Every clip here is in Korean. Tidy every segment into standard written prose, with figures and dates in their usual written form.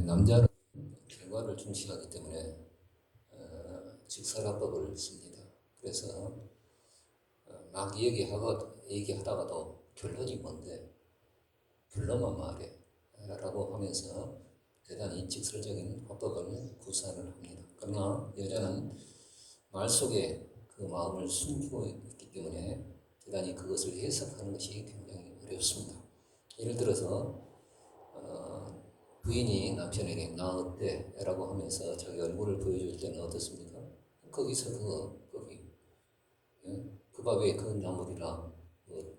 남자는 결과를 중시하기 때문에 직설화법을 씁니다. 그래서 막 얘기하다가도 결론이 뭔데 결론만 말해 라고 하면서 대단히 직설적인 화법을 구사를 합니다. 그러나 여자는 말 속에 그 마음을 숨기고 있기 때문에 대단히 그것을 해석하는 것이 굉장히 어렵습니다. 예를 들어서 부인이 남편에게 나 어때? 라고 하면서 자기 얼굴을 보여줄 때는 어떻습니까? 거기서 거기 그 밥에 그 나물이라 뭐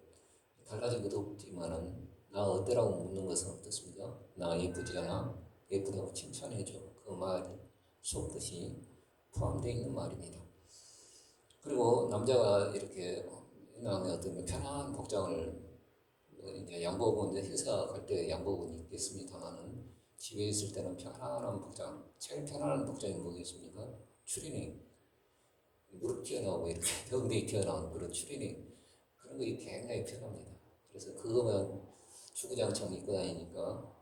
달라진 것도 없지만은 나 어때라고 묻는 것은 어떻습니까? 나 예쁘지 않아? 예쁘다고 칭찬해줘. 그 말 속뜻이 포함되어 있는 말입니다. 그리고 남자가 이렇게 나의 어떤 편한 복장을 이제 양복은 회사 갈 때 양복은 입겠습니다만은 집에 있을 때는 편안한 복장, 제일 편안한 복장이 뭐겠습니까? 추리닝, 무릎 튀어나오고 이렇게 엉덩이 튀어나오는 그런 추리닝, 그런 거 굉장히 편합니다. 그래서 그거만 주구장창 입고 다니니까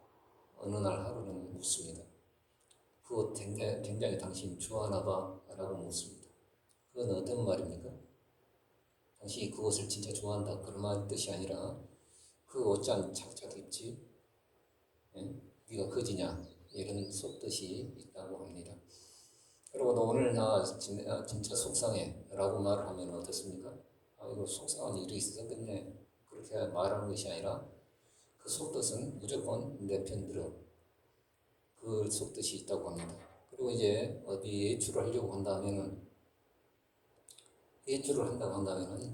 어느 날 하루는 묻습니다. 그거 굉장히 당신 좋아하나 봐? 라고 묻습니다. 그건 어떤 말입니까? 당신이 그것을 진짜 좋아한다 그런 뜻이 아니라 그 옷장 착착 입지? 예? 네가 거지냐? 이런 속뜻이 있다고 합니다. 그리고 너 오늘 나 진짜 속상해 라고 말을 하면 어떻습니까? 이거 속상한 일이 있었겠네 그렇게 말하는 것이 아니라 그 속뜻은 무조건 내 편 들어 그 속뜻이 있다고 합니다. 그리고 이제 어디 외출을 하려고 한다면은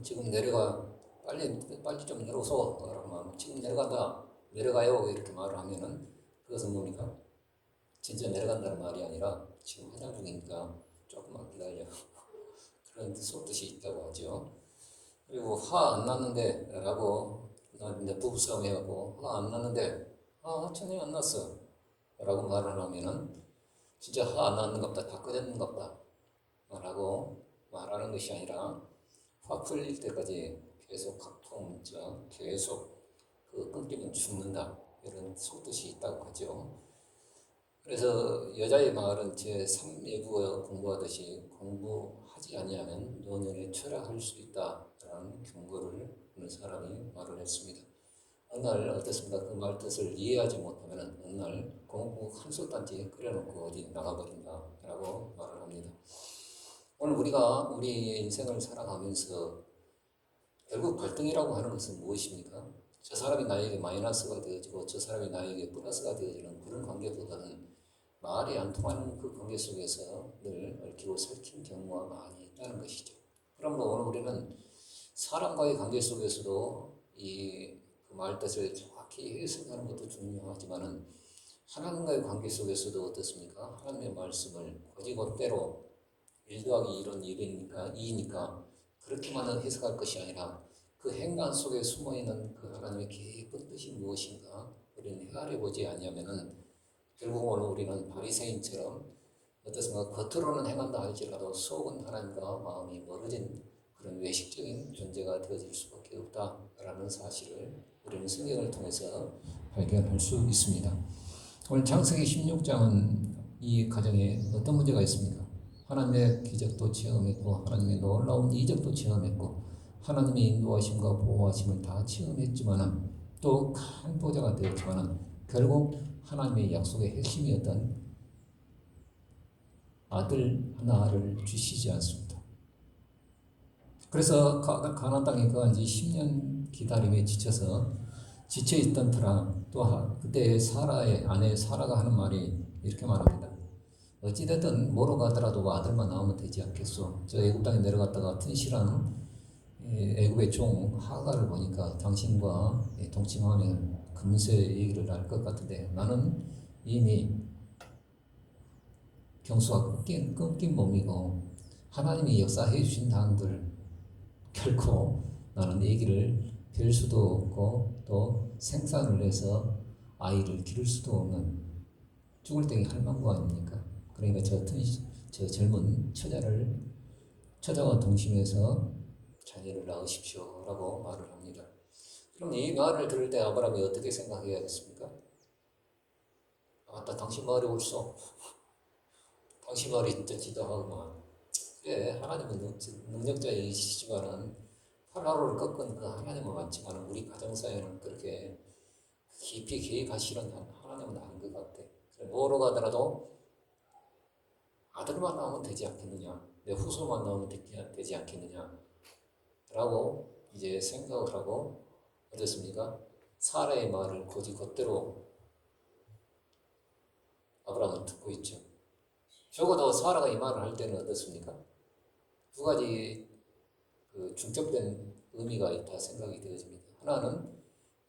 지금 내려가 빨리 좀 내려오소 라고 말하면 지금 내려간다 내려가요 이렇게 말을 하면은 그것은 뭡니까? 진짜 내려간다는 말이 아니라 지금 화장 중이니까 조금만 기다려 그런 속뜻이 있다고 하죠. 그리고 화 안 났는데 라고 이제 부부싸움 해갖고 화 안 났는데 전혀 안 났어 라고 말을 하면은 진짜 화 안 났는갑다 다 꺼졌는갑다 라고 말하는 것이 아니라 화 풀릴 때까지 계속 각통 계속 그 끊기면 죽는다 이런 속뜻이 있다고 하죠. 그래서 여자의 말은 제3예부 공부하듯이 공부하지 아니하면 노년에 철학할 수 있다라는 경고를 하는 사람이 말을 했습니다. 어느 날 어떻습니까? 그 말 뜻을 이해하지 못하면 어느 날 공부 한 솥단지 끓여놓고 어디 나가버린다라고 말을 합니다. 오늘 우리가 우리 인생을 살아가면서 결국 갈등이라고 하는 것은 무엇입니까? 저 사람이 나에게 마이너스가 되어지고 저 사람이 나에게 플러스가 되어지는 그런 관계보다는 말이 안 통하는 그 관계 속에서 늘 얽히고 설킨 경우가 많이 있다는 것이죠. 그러므로 오늘 우리는 사람과의 관계 속에서도 이 그 말뜻을 정확히 해석하는 것도 중요하지만은 하나님과의 관계 속에서도 어떻습니까? 하나님의 말씀을 거지것대로 1 더하기 1은 2니까 그렇게만 해석할 것이 아니라 그 행간 속에 숨어있는 그 하나님의 깊은 뜻이 무엇인가 우리는 헤아려보지 아니하면은 결국 오늘 우리는 바리새인처럼 어떻습니까? 겉으로는 행한다 할지라도 속은 하나님과 마음이 멀어진 그런 외식적인 존재가 되어질 수밖에 없다라는 사실을 우리는 성경을 통해서 발견할 수 있습니다. 오늘 창세기 16장은 이 가정에 어떤 문제가 있습니까? 하나님의 기적도 체험했고 하나님의 놀라운 이적도 체험했고 하나님의 인도하심과 보호하심을 다 체험했지만은 또 큰 보좌가 되었지만은 결국 하나님의 약속의 핵심이었던 아들 하나를 주시지 않습니다. 그래서 가나안 땅에 거한 지 10년 기다림에 지쳐있던 터라 또 그때 사라의 아내 사라가 하는 말이 이렇게 말합니다. 어찌됐든 뭐로 가더라도 아들만 낳으면 되지 않겠소. 저 애굽 땅에 내려갔다가 튼실한 애굽의 종 하가를 보니까 당신과 동침하면 금세 얘기를 알 것 같은데 나는 이미 경수가 끊긴 몸이고 하나님이 역사해 주신 한들 결코 나는 얘기를 뵐 수도 없고 또 생산을 해서 아이를 기를 수도 없는 죽을 땡이 할망구 아닙니까? 그러니까 저 젊은 처자와 동심해서 자녀를 낳으십시오 라고 말을 합니다. 그럼 이 말을 들을 때 아브라함이 어떻게 생각해야겠습니까? 당신 말이 옳소. 당신 말이 진짜 지도하구만. 그래, 하나님은 능력자이시지만은 파라오를 꺾은 그 하나님은 많지만 우리 가정사에는 그렇게 깊이 개입하시는 하나님은 아닌 것 같아. 그래, 뭐로 가더라도 아들만 나오면 되지 않겠느냐, 내 후손만 나오면 되지 않겠느냐 라고 이제 생각을 하고 어떻습니까? 사라의 말을 곧대로 아브라함은 듣고 있죠. 적어도 사라가 이 말을 할 때는 어떻습니까? 두 가지 중첩된 의미가 있다 생각이 되어집니다. 하나는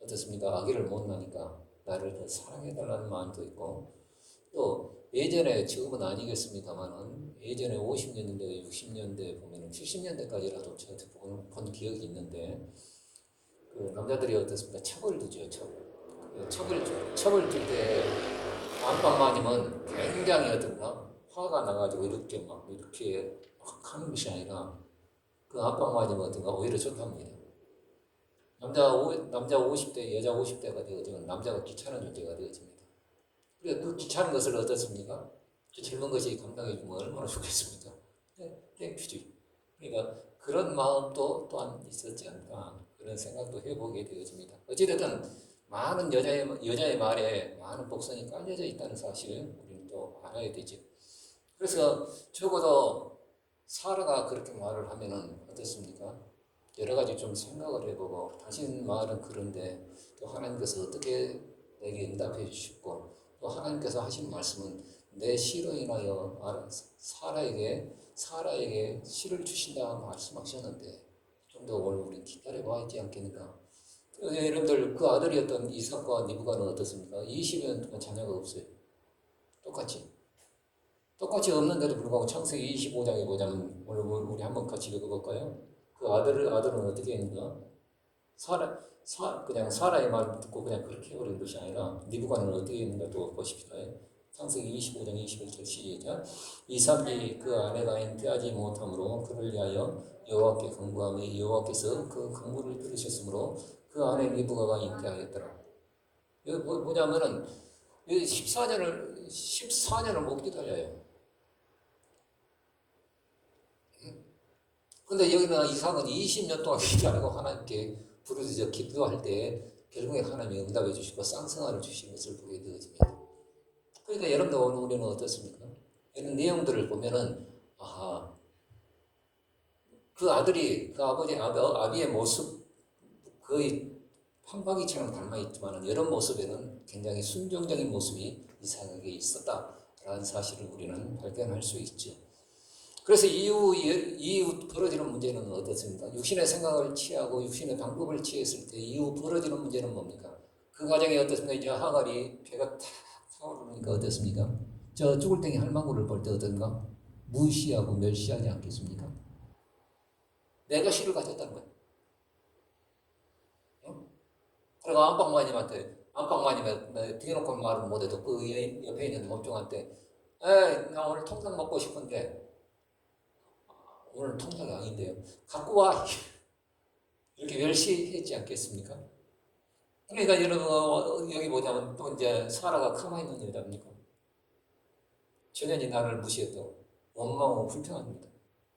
어떻습니까? 아기를 못 낳으니까 나를 더 사랑해달라는 마음도 있고, 또 예전에, 지금은 아니겠습니다만은 예전에 50년대, 60년대 보면은 70년대까지라도 제가 본 기억이 있는데, 그 남자들이 어떻습니까? 첩을 두죠, 첩을 둘 때 안방마님은 굉장히 어떤가 화가 나가지고 이렇게 막 하는 것이 아니라 그 안방마님은 어떤가 오히려 좋답니다. 남자 50대, 여자 50대가 되어지면 남자가 귀찮은 존재가 되어집니다. 그러니까 그 귀찮은 것을 어떻습니까? 젊은 것이 감당해주면 얼마나 좋겠습니까? 땡큐지. 그러니까 그런 마음도 또한 있었지 않나, 그런 생각도 해보게 되어집니다. 어찌됐든 많은 여자의 말에 많은 복선이 깔려져 있다는 사실을 우리는 또 알아야 되죠. 그래서 적어도 사라가 그렇게 말을 하면은 어떻습니까? 여러 가지 좀 생각을 해보고, 당신 말은 그런데 또 하나님께서 어떻게 내게 응답해 주시고, 또 하나님께서 하신 말씀은 내 시로 인하여 사라에게 씨를 주신다 말씀하셨는데 좀 더 오늘 우리 기다려봐야 하지 않겠는가. 여러분들, 그 아들이었던 이삭과 리브가는 어떻습니까? 20년 동안 자녀가 없어요. 똑같이 없는데도 불구하고 창세기 25장에 보자면, 오늘 우리 한번 같이 읽어볼까요? 그 아들은 어떻게 했는가? 그냥 사라의 말 듣고 그냥 그렇게 해버린 것이 아니라 리브가는 어떻게 했는가 또 보십시다. 창세기 25장 21절 시작. 이삭이 그 아내가 잉태하지 못함으로 그를 위하여 여호와께 간구하며 여호와께서 그 간구를 들으셨으므로 그 아내 리브가가 잉태하였더라. 여기 보자면은 14년을 못 기다려요. 근데 여기는 이삭은 20년 동안 기다리고 하나님께 부르짖어 기도할 때 결국에 하나님이 응답해 주시고 쌍성아를 주신 것을 보게 되어집니다. 그러니까 여러분들, 오늘 우리는 어떻습니까? 이런 내용들을 보면은, 그 아들이, 그 아비의 모습, 거의 판박이처럼 닮아있지만 이런 모습에는 굉장히 순종적인 모습이 이삭에게 있었다라는 사실을 우리는 발견할 수 있죠. 그래서 이후 벌어지는 문제는 어떻습니까? 육신의 생각을 취하고 육신의 방법을 취했을 때 이후 벌어지는 문제는 뭡니까? 그 과정에 어떻습니까? 이제 하갈이 배가 탁 타오르니까 어떻습니까? 저 쭈글땡이 할망구를 볼 때 어떤가? 무시하고 멸시하지 않겠습니까? 내가 씨를 가졌다는 거예요. 그리고 안방마님한테 뒤놓고 말은 못해도 그 옆에 있는 몸종한테, 나 오늘 통닭 먹고 싶은데 오늘 통닭이 아닌데요, 갖고 와. 이렇게 멸시했지 않겠습니까? 그러니까 여러분, 여기 보자면 또 이제 사라가 가만히 있는 여자입니까? 전현이 나를 무시해도 원망하고 불평합니다.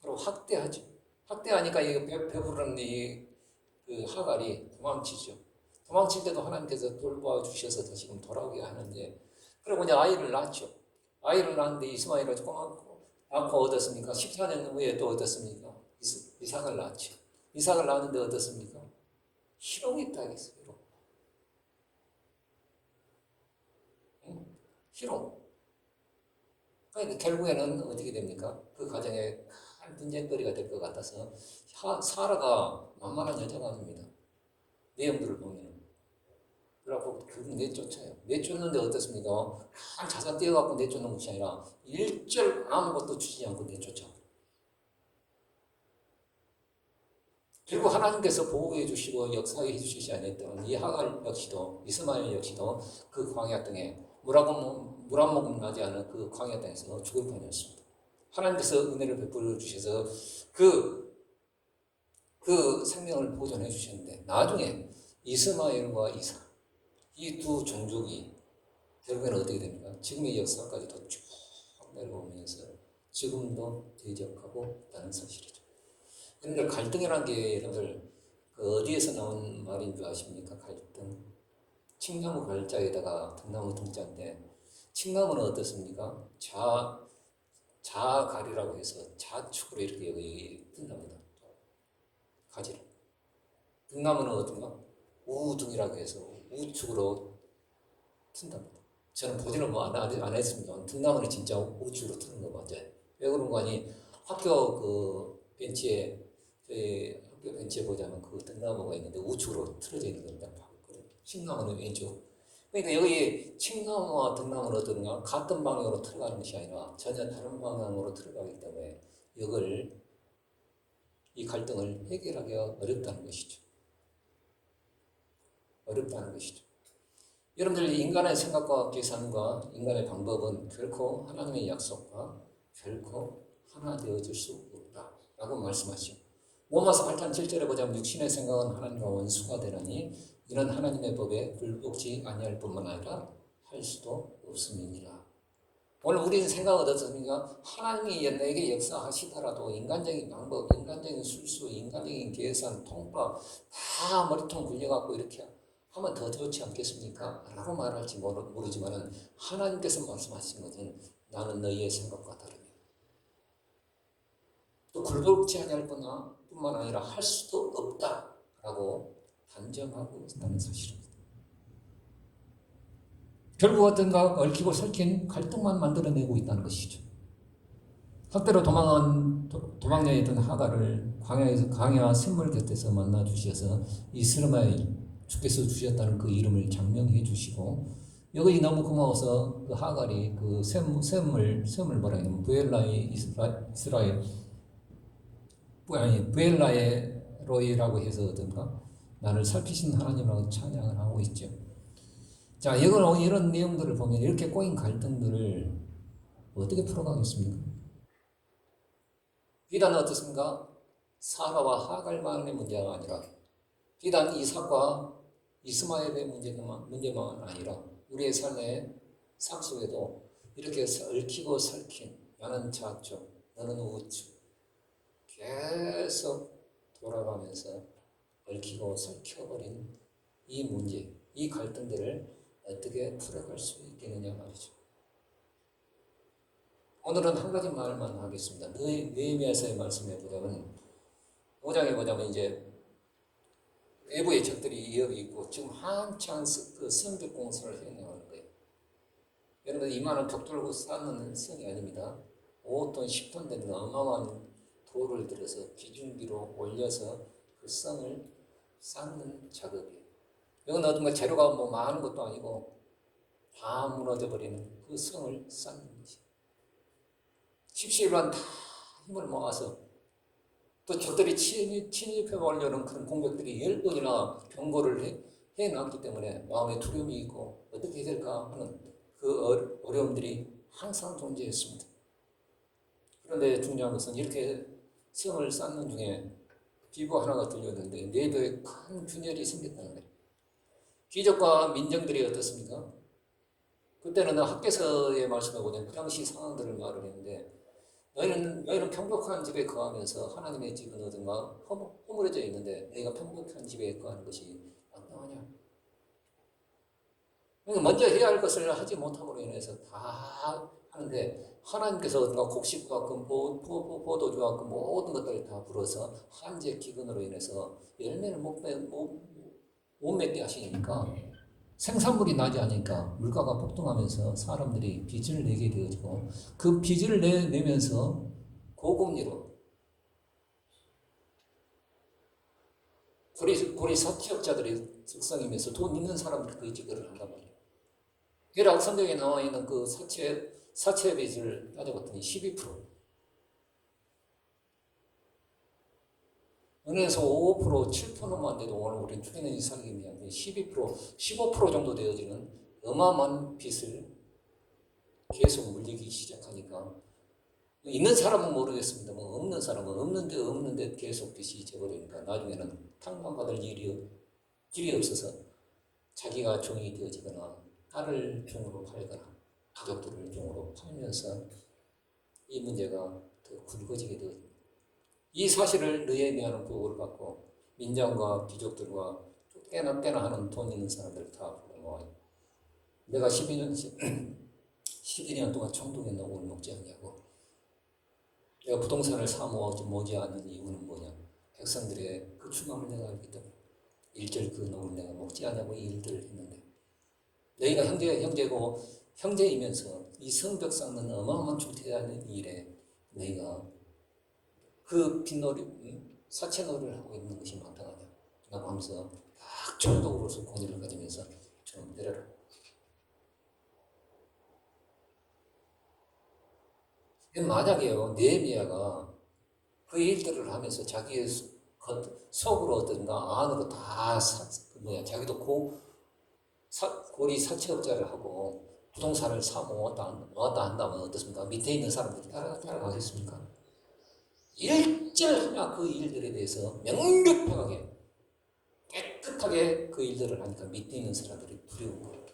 그리고 학대하죠. 학대하니까 배부른 그 하갈이 도망치죠. 도망칠 때도 하나님께서 돌봐주셔서 다시금 돌아오게 하는데, 그리고 이제 아이를 낳죠. 아이를 낳는데 이스마엘을 낳고 어떻습니까? 14년 후에 또 어떻습니까? 이삭을 낳죠. 이삭을 낳았는데 어떻습니까? 희롱이 있다겠어요. 희롱. 그러니까 결국에는 어떻게 됩니까? 그 가정에 큰 분쟁거리가 될 것 같아서 사라가 만만한 여자가 아닙니다. 내용들을 보면. 그래갖고 결국 내쫓아요. 내쫓는데 어떻습니까? 한 자산 떼어갖고 내쫓는 것이 아니라 일절 아무것도 주지 않고 내쫓아. 그리고 하나님께서 보호해 주시고 역사해 주시지 않았던 이 하갈 역시도, 이스마엘 역시도 그 광야 땅에 물 한 모금 나지 않은 그 광야 땅에서 죽을 뻔했습니다. 하나님께서 은혜를 베풀어 주셔서 그 생명을 보존해 주셨는데, 나중에 이스마엘과 이삭, 이 두 종족이 결국에는 어떻게 됩니까? 지금의 역사까지도 쭉 내려오면서 지금도 대적하고 있다는 사실이죠. 여러분들 갈등이라는 게 여러분들 그 어디에서 나온 말인 줄 아십니까? 갈등. 칡나무 갈자에다가 등나무 등자인데 칡나무는 어떻습니까? 자갈이라고 해서 좌측으로 이렇게 여기 뜬답니다. 가지를. 등나무는 어떤가? 우등이라고 해서 우측으로 튼답니다. 저는 보지는 안 했습니다. 등나무는 진짜 우측으로 트는 거 맞아요. 왜 그런 거 아니? 학교 그 벤치에 저희 학교 벤치에 보자면 그 등나무가 있는데 우측으로 틀어져 있는 겁니다. 칡나무는 왼쪽. 그러니까 여기 칡나무와 등나무는 어떤가? 같은 방향으로 들어가는 것이 아니라 전혀 다른 방향으로 들어가기 때문에 이 갈등을 해결하기가 어렵다는 것이죠. 어렵다는 것이죠. 여러분들 인간의 생각과 계산과 인간의 방법은 결코 하나님의 약속과 결코 하나 되어질 수 없다라고 말씀하시죠. 로마서 8장 7절에 보자면 육신의 생각은 하나님과 원수가 되나니 이런 하나님의 법에 굴복지 아니할 뿐만 아니라 할 수도 없음이니라. 오늘 우리는 생각은 어떻습니까? 하나님이 내게 역사하시더라도 인간적인 방법, 인간적인 술수, 인간적인 계산, 통법 다 머리통 굴려갖고 이렇게 하면 더 좋지 않겠습니까? 라고 말할지 모르지만 하나님께서 말씀하신 것은 나는 너희의 생각과 다르며 또 굴복지 아니할 뿐만 아니라 할 수도 없다라고 단정하고 있다는 사실입니다. 결국 어떤가 얽히고 설킨 갈등만 만들어내고 있다는 것이죠. 학대로 도망자였던 하갈을 광야 샘물 곁에서 만나 주셔서 이스라엘 주께서 주셨다는 그 이름을 장명해 주시고 여기 너무 고마워서 그 하갈이 그 샘을 뭐라 해야 되나 부엘라의 이스라엘 부엘라의 로이라고 해서 어떤가 나를 살피신 하나님이라고 찬양을 하고 있죠. 자, 이런 내용들을 보면 이렇게 꼬인 갈등들을 어떻게 풀어가겠습니까? 비단 어떻습니까? 사라와 하갈만의 문제가 아니라 비단 이삭과 이스마엘의 문제만 아니라 우리의 삶의 삶 속에도 이렇게 얽히고 설킨 나는 좌측, 너는 우측 계속 돌아가면서 얽히고 설켜버린 이 문제, 이 갈등들을 어떻게 풀어갈 수 있겠느냐 말이죠. 오늘은 한 가지 말만 하겠습니다. 느헤미야서의 말씀에 보자면 5장에 보자면 이제 외부의 적들이 위협이 있고 지금 한창 그 성벽 공사를 해나가는 거예요. 여러분 이만한 벽 뚫고 쌓는 성이 아닙니다. 5톤, 10톤 되는 어마어마한 돌을 들여서 기중기로 올려서 그 성을 쌓는 작업이에요. 이건 어떤 재료가 많은 것도 아니고 다 무너져버리는 그 성을 쌓는 거지. 십시일반 다 힘을 모아서 또 적들이 침입해보려는 그런 공격들이 10번이나 경고를 해놨기 때문에 마음에 두려움이 있고 어떻게 될까 하는 그 어려움들이 항상 존재했습니다. 그런데 중요한 것은 이렇게 성을 쌓는 중에 비부 하나가 들렸는데 내부에 큰 균열이 생겼다는 거예요. 귀족과 민정들이 어떻습니까? 그때는 학개서의 말씀을 보면 그 당시 상황들을 말을 했는데 너희는 평복한 집에 거하면서 하나님의 집은 어딘가 허물어져 있는데 너희가 평복한 집에 거하는 것이 마땅하냐? 그러니까 먼저 해야 할 것을 하지 못함으로 인해서 다 하는데 하나님께서 어딘가 곡식과 그 포도주와 그 모든 것들을 다 불어서 한재 기근으로 인해서 열매를 못 맺게 하시니까 생산물이 나지 않으니까 물가가 폭등하면서 사람들이 빚을 내게 되어지고 그 빚을 내면서 고금리로 고리 사채업자들의 특성이면서 돈 있는 사람들이 그 지급을 한단 말이에요. 그래서 성경에 나와 있는 그 사채 빚을 따져봤더니 12%. 은행에서 5%, 7%만 돼도 오늘 우리는 추리는 이상이면 12%, 15% 정도 되어지는 어마어마한 빚을 계속 물리기 시작하니까 있는 사람은 모르겠습니다. 없는 사람은 없는데 계속 빚이 져버리니까 나중에는 탕감받을 길이 없어서 자기가 종이 되어지거나 딸을 종으로 팔거나 가족들을 종으로 팔면서 이 문제가 더 굵어지게 되었습니다. 이 사실을 느헤미야는 보고를 받고 민장과 귀족들과 꽤나 하는 돈 있는 사람들 다 불러모아요. 내가 12년 동안 총독에 녹을 먹지 않냐고. 내가 부동산을 사모지 않는 이유는 뭐냐. 백성들의 그 추감을 내가 알기 때문에 1절 그 녹을 내가 먹지 않냐고 이 일들을 했는데 너희가 형제고 형제이면서 이 성벽 쌓는 어마어마한 중대한 일에 너희가 그 빈놀이 사채놀이를 하고 있는 것이 마땅하냐 라고 하면서 딱 총독으로서 권위를 가지면서 좀 내려라. 만약에요 느헤미야가 그 일들을 하면서 자기의 속으로 어떤가 안으로 다 자기도 고리 사채업자를 하고 부동산을 모았다 한다면 어떻습니까? 밑에 있는 사람들이 따라가겠습니까? 일절하냐 그 일들에 대해서 명료하게 깨끗하게 그 일들을 하니까 밑에 있는 사람들이 두려운 거예요.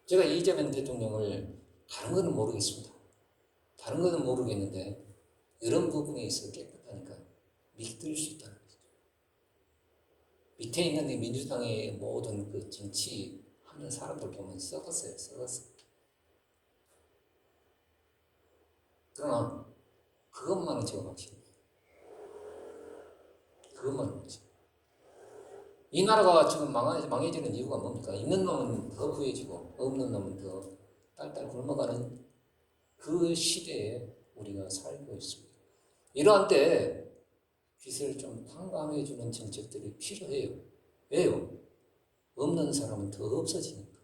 제가 이재명 대통령을 다른 거는 모르겠습니다. 다른 거는 모르겠는데 이런 부분에 있어 깨끗하니까 믿을 수 있다는 거죠. 밑에 있는 민주당의 모든 그 정치하는 사람들 보면 썩었어요. 그러나 그것만은 제가 확신해요. 그것만은 확신. 이 나라가 지금 망해지는 이유가 뭡니까? 있는 놈은 더 부해지고 없는 놈은 더 딸딸 굶어가는 그 시대에 우리가 살고 있습니다. 이러한 때 빚을 좀 탕감해주는 정책들이 필요해요. 왜요? 없는 사람은 더 없어지니까.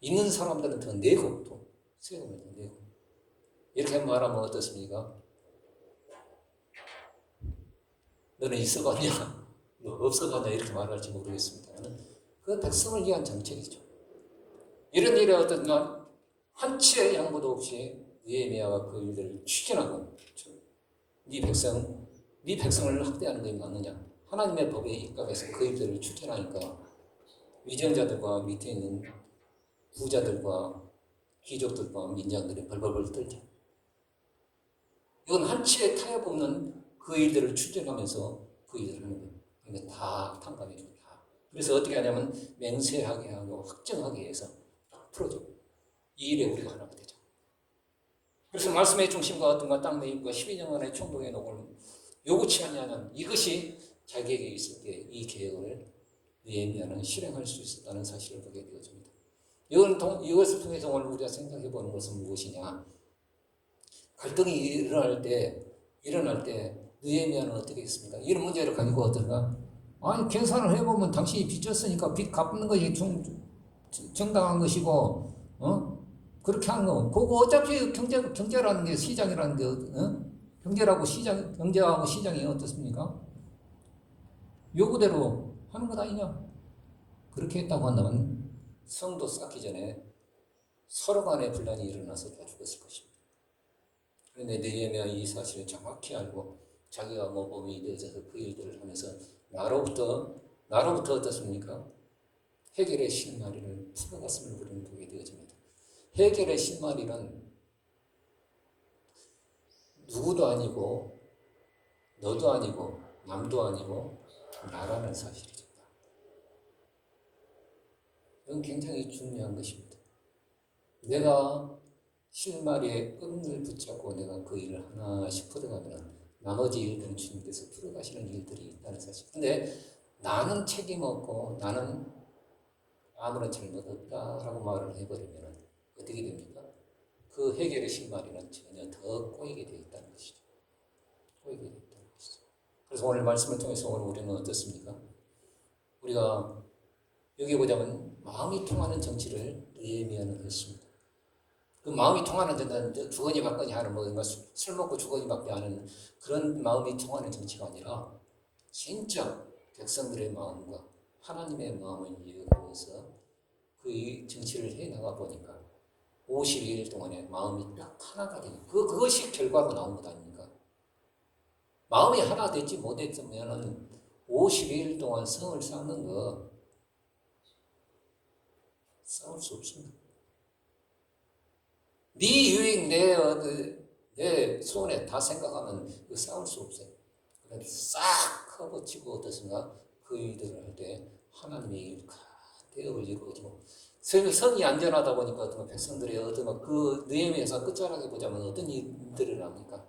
있는 사람들은 더 내고 또 세금을 더 내고. 이렇게 말하면 어떻습니까? 너는 있어봤냐? 너 없어봤냐? 이렇게 말할지 모르겠습니다만 그 백성을 위한 정책이죠. 이런 일에 어떤 한치의 양보도 없이 느헤미야가 그 일들을 추진하고 네 백성을 학대하는 것이 맞느냐? 하나님의 법에 입각해서 그 일들을 추진하니까 위정자들과 밑에 있는 부자들과 귀족들과 민장들이 벌벌벌 떨죠. 이건 한치의 타협 없는 그 일들을 추진하면서 그 일들을 하는 거예요. 그러니까 다 탕감해주고 다. 그래서 어떻게 하냐면 맹세하게 하고 확정하게 해서 풀어줘. 이 일에 우리가 하나가 되죠. 그래서 말씀의 중심과 어떤가 땅 매입과 12년간의 총독의 녹을 요구치 않냐는 이것이 자기에게 있을 때 이 계획을 느헤미야는 실행할 수 있었다는 사실을 보게 되어집니다. 이것을 통해서 오늘 우리가 생각해 보는 것은 무엇이냐? 갈등이 일어날 때 느헤미야는 어떻게 했습니까? 이런 문제를 가지고 어떤가? 아니 계산을 해보면 당신이 빚졌으니까 빚 갚는 것이 정당한 것이고, 그렇게 하는 거. 그거 어차피 경제라는 게 시장이라는 게, 경제하고 시장이 어떻습니까? 요구대로 하는 것 아니냐? 그렇게 했다고 한다면 성도 쌓기 전에 서로 간에 분란이 일어나서 다 죽었을 것입니다. 그런데 느헤미야 이 사실을 정확히 알고 자기가 모범이 되어서 그 일들을 하면서 나로부터 어떻습니까? 해결의 실마리를 풀어갔음을 우리는 보게 되어집니다. 해결의 실마리는 누구도 아니고 너도 아니고 남도 아니고 나라는 사실이죠. 이건 굉장히 중요한 것입니다. 내가 실마리에 끈을 붙잡고 내가 그 일을 하나씩 풀어가면 나머지 일들은 주님께서 풀어가시는 일들이 있다는 사실. 근데 나는 책임 없고 나는 아무런 잘못 없다라고 말을 해버리면 어떻게 됩니까? 그 해결의 실마리는 전혀 더 꼬이게 되어 있다는 것이죠. 꼬이게 되어 있다는 것이죠. 그래서 오늘 말씀을 통해서 오늘 우리는 어떻습니까? 우리가 여기 보자면 마음이 통하는 정치를 느헤미야는 했습니다. 그 마음이 통하는 정치는 주거니 받거니 하는 뭔가 술 먹고 주거니 받게 하는 그런 마음이 통하는 정치가 아니라 진짜 백성들의 마음과 하나님의 마음을 이어가면서 그 정치를 해나가 보니까 52일 동안에 마음이 딱 하나가 되는 그것이 결과로 나온 것 아닙니까? 마음이 하나 되지 못했으면 52일 동안 성을 쌓는 거 싸울 수 없습니다. 네 유익, 내 손에 다 생각하면 그 싸울 수 없어요. 그런데 싹 커버치고 어떻습니까? 그 일들을 할 때 하나님의 대업을 이루어지고 성이 안전하다 보니까 어떤 백성들의 어떤 그 느헤미야서 끝자락에 보자면 어떤 일들을 합니까?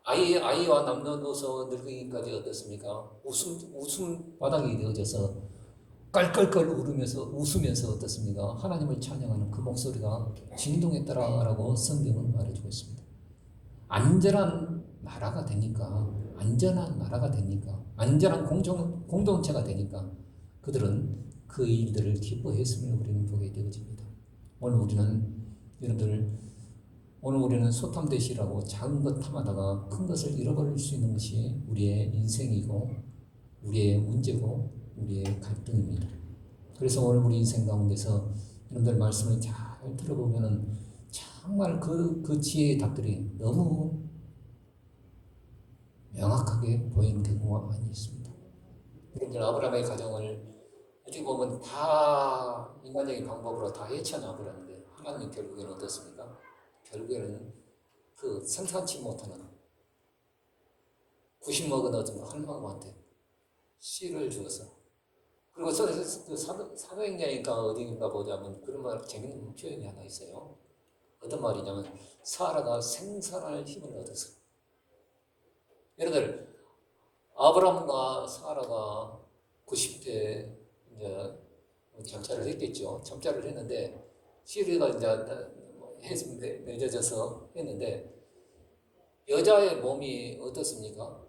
아이와 남녀노소 늙은이까지 어떻습니까? 웃음 바닥이 되어져서 깔깔깔 웃으면서 어떻습니까? 하나님을 찬양하는 그 목소리가 진동했더라라고 성경은 말해주고 있습니다. 안전한 나라가 되니까, 안전한 공동체가 되니까 그들은 그 일들을 기뻐했음을 우리는 보게 되어집니다. 오늘 우리는 소탐대시라고 작은 것 탐하다가 큰 것을 잃어버릴 수 있는 것이 우리의 인생이고 우리의 문제고 우리의 갈등입니다. 그래서 오늘 우리 인생 가운데서 여러분들 말씀을 잘 들어보면은 정말 그 지혜의 답들이 너무 명확하게 보이는 경우가 많이 있습니다. 여러분들 아브라함의 가정을 어떻게 보면 다 인간적인 방법으로 다 헤쳐나버렸는데 하나님 결국에는 어떻습니까? 결국에는 그 생산치 못하는 90먹은 어떤 할망구한테 씨를 주어서 그리고 사도행전이니까 어디인가 보자면 그런 말 재밌는 표현이 하나 있어요. 어떤 말이냐면 사라가 생산할 힘을 얻어서 여러분들 아브라함과 사라가 90대 이제 잠자를 했겠죠. 잠자를 했는데 씨가 이제 맺어져서 했는데 여자의 몸이 어떻습니까?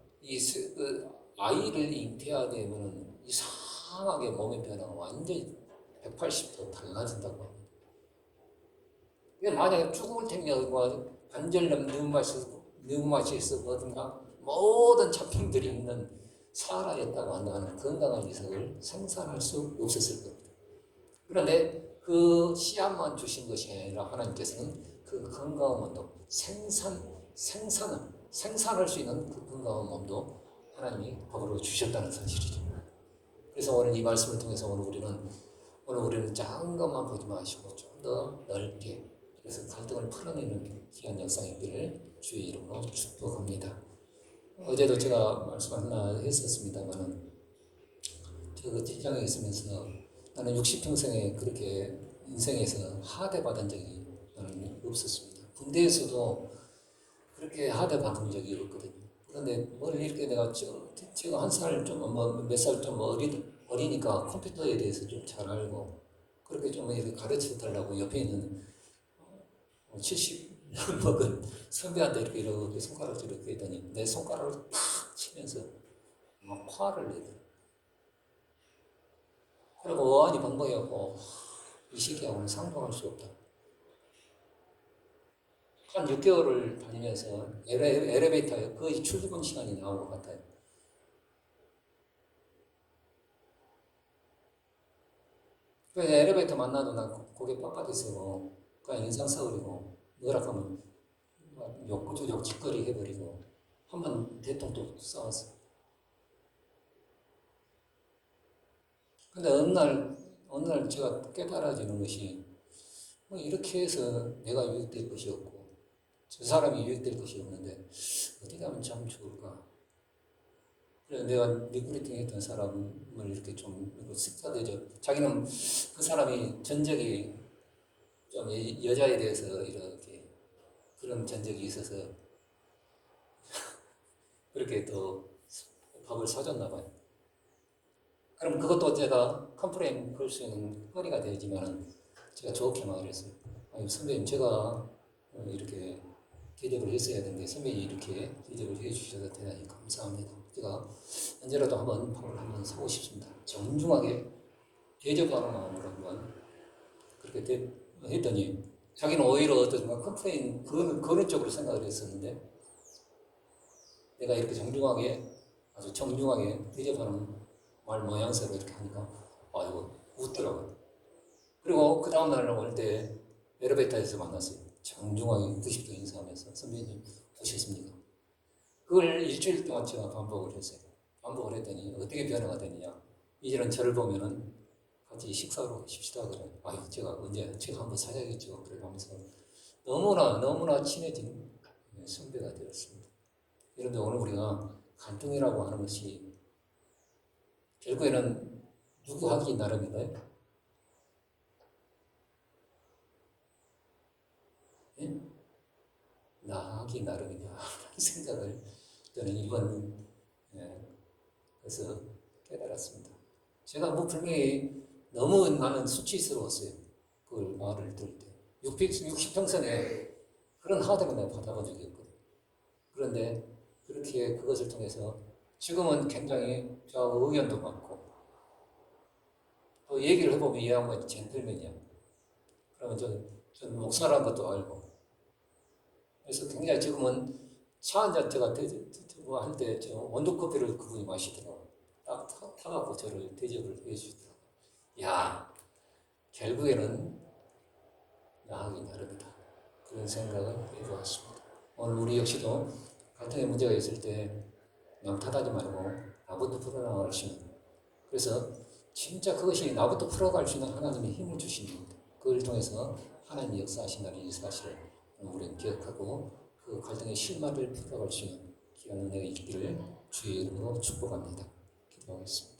그 아이를 잉태하게 되면 이상하게 몸의 변화가 완전히 180도 달라진다고 합니다. 만약에 죽을 생명과 관절염, 류마티스든가 모든 잡힘들이 있는 사라였다고 한다면 건강한 이삭을 생산할 수 없었을 겁니다. 그런데 그 씨앗만 주신 것이 아니라 하나님께서는 그 건강한 몸도 생산할 수 있는 그 건강한 몸도 하나님이 법으로 주셨다는 사실이죠. 그래서 오늘 이 말씀을 통해서 오늘 우리는 작은 것만 보지 마시고 좀 더 넓게 그래서 갈등을 풀어내는 귀한 역사가 있기를 주의 이름으로 축복합니다. 어제도 제가 말씀 하나 했었습니다만은 저 직장에 있으면서 나는 60평생에 그렇게 인생에서 하대받은 적이 나는 없었습니다. 군대에서도 그렇게 하대받은 적이 없거든요. 그런데 뭘 이렇게 내가 제가 한 살 좀 몇 살 좀 어리니까 컴퓨터에 대해서 좀 잘 알고 그렇게 좀 이렇게 가르쳐 달라고 옆에 있는 70 먹은 선배한테 이렇게 손가락질 이렇게 했더니 내 손가락을 팍 치면서 막 화를 내더라고요. 그리고 어안이 벙벙해갖고 이 새끼하고는 상종할 수 없다. 한 6개월을 다니면서 엘리베이터에 거의 출근 시간이 나온 것 같아요. 그래서 엘리베이터 만나도 난 고개 빳빳이 쓰고 그냥 인상 써버리고 뭐라 하면 욕짓거리 해버리고 한번 대통도 싸웠어. 근데 어느 날 제가 깨달아지는 것이 뭐 이렇게 해서 내가 유익될 것이 없고 저 사람이 유익될 것이 없는데 어디 가면 참 좋을까. 그래서 내가 리크루팅 했던 사람을 이렇게 좀 쓱하되죠. 자기는 그 사람이 전적이 좀 여자에 대해서 이렇게 그런 전적이 있어서 그렇게 또 밥을 사줬나 봐요. 그럼 그것도 제가 컴플레인 걸 수 있는 허리가 되지만 제가 좋게 말했어요. 아니, 선배님 제가 이렇게 대접을 했어야 되는데 선배님이 이렇게 대접을 해주셔서 대단히 감사합니다. 제가 언제라도 한번 밥을 한번 사고 싶습니다. 정중하게 대접하는 마음으로 한번 그렇게 했더니 자기는 오히려 어떤 컴플레인 그런 쪽으로 생각을 했었는데 내가 이렇게 아주 정중하게 대접하는 말 모양새로 이렇게 하니까 아이고 웃더라고요. 그리고 그 다음날 올 때 엘리베이터에서 만났어요. 정중하게 90도 인사하면서 선배님 오셨습니까? 그걸 일주일 동안 제가 반복을 했어요. 반복을 했더니 어떻게 변화가 되느냐. 이제는 저를 보면은 같이 식사로 십시다 그래. 아유 제가 언제 제가 한번 사야겠죠. 그래 하면서 너무나 친해진 선배가 되었습니다. 그런데 오늘 우리가 갈등이라고 하는 것이 결국에는 누구 하기 나름인가요? 예? 나 하기 나름이냐 하는 생각을 저는 이번 그래서 깨달았습니다. 제가 뭐 분명히 너무 나는 수치스러웠어요. 그걸 말을 들을 때. 60평생에 그런 하대를 내가 받아본 적이 없거든. 그런데 그렇게 그것을 통해서 지금은 굉장히 저 의견도 많고 또 얘기를 해보면 이 양반이 젠틀맨이야. 그러면 전 목사라는 것도 알고 그래서 굉장히 지금은 차 한잔 제가 할 때 원두커피를 그분이 마시더라고요. 딱 타갖고 저를 대접을 해주시더라고요. 야, 결국에는 나하기 나름이다. 그런 생각을 해보았습니다. 오늘 우리 역시도 갈등의 문제가 있을 때 남 탓하지 말고 나부터 풀어나갈 수 있는 그래서 진짜 그것이 나부터 풀어갈 수 있는 하나님의 힘을 주시는 겁니다. 그걸 통해서 하나님이 역사하신다는 이 사실을 우리는 기억하고 그 갈등의 실마리를 풀어갈 수 있는 귀한 은혜가 있기를 주의 이름으로 축복합니다. 기도하겠습니다.